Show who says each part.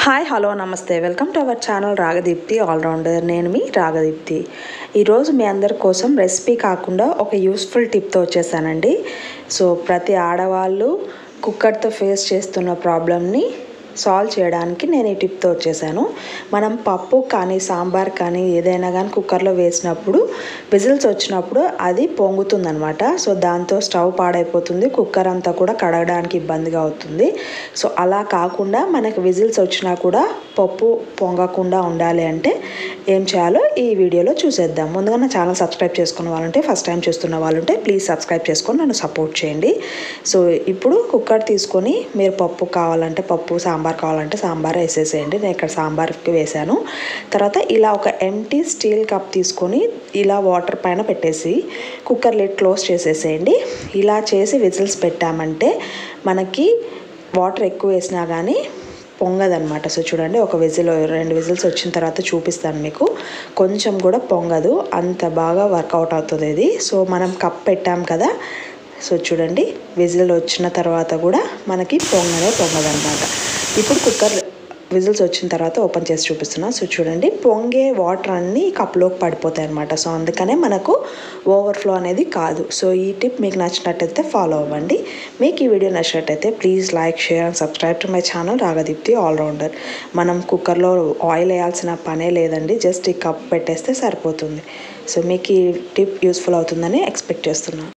Speaker 1: Hi hello నమస్తే welcome to our channel Ragadeepthi all rounder. నేను మీ రాగదీప్తి. ఈరోజు మీ అందరి కోసం రెసిపీ కాకుండా ఒక యూస్ఫుల్ టిప్తో వచ్చేసానండి. సో ప్రతి ఆడవాళ్ళు కుక్కర్తో ఫేస్ చేస్తున్న ప్రాబ్లమ్ని సాల్వ్ చేయడానికి నేను ఈ టిప్తో వచ్చేసాను. మనం పప్పు కానీ సాంబార్ కానీ ఏదైనా కానీ కుక్కర్లో వేసినప్పుడు విజిల్స్ వచ్చినప్పుడు అది పొంగుతుందనమాట. సో దాంతో స్టవ్ పాడైపోతుంది, కుక్కర్ అంతా కూడా కడగడానికి ఇబ్బందిగా అవుతుంది. సో అలా కాకుండా మనకి విజిల్స్ వచ్చినా కూడా పప్పు పొంగకుండా ఉండాలి అంటే ఏం చేయాలో ఈ వీడియోలో చూసేద్దాం. ముందుగా నా ఛానల్ సబ్స్క్రైబ్ చేసుకున్న వాళ్ళంటే, ఫస్ట్ టైం చూస్తున్న వాళ్ళుంటే ప్లీజ్ సబ్స్క్రైబ్ చేసుకొని నన్ను సపోర్ట్ చేయండి. సో ఇప్పుడు కుక్కర్ తీసుకొని మీరు పప్పు కావాలంటే పప్పు, సాంబార్ కావాలంటే సాంబార్ వేసేసేయండి. నేను ఇక్కడ సాంబార్కి వేసాను. తర్వాత ఇలా ఒక ఎంటీ స్టీల్ కప్ తీసుకొని ఇలా వాటర్ పైన పెట్టేసి కుక్కర్ లిడ్ క్లోజ్ చేసేసేయండి. ఇలా చేసి విజిల్స్ పెట్టామంటే మనకి వాటర్ ఎక్కువ వేసినా కానీ పొంగదనమాట. సో చూడండి, ఒక విజిల్ 2 విజిల్స్ వచ్చిన తర్వాత చూపిస్తాను మీకు. కొంచెం కూడా పొంగదు, అంత బాగా వర్కౌట్ అవుతుంది ఇది. సో మనం కప్ పెట్టాం కదా, సో చూడండి విజిల్ వచ్చిన తర్వాత కూడా మనకి పొంగదనమాట. ఇప్పుడు కుక్కర్ విజిల్స్ వచ్చిన తర్వాత ఓపెన్ చేసి చూపిస్తున్నాను. సో చూడండి, పొంగే వాటర్ అన్నీ కప్లోకి పడిపోతాయి అనమాట. సో అందుకనే మనకు ఓవర్ఫ్లో అనేది కాదు. సో ఈ టిప్ మీకు నచ్చినట్టయితే ఫాలో అవ్వండి. మీకు ఈ వీడియో నచ్చినట్టయితే please like, share and subscribe to my channel Ragadeepthi all rounder. మనం కుక్కర్లో ఆయిల్ వేయాల్సిన పనే లేదండి, జస్ట్ ఈ కప్ పెట్టేస్తే సరిపోతుంది. సో మీకు ఈ టిప్ యూస్ఫుల్ అవుతుందని ఎక్స్పెక్ట్ చేస్తున్నాను.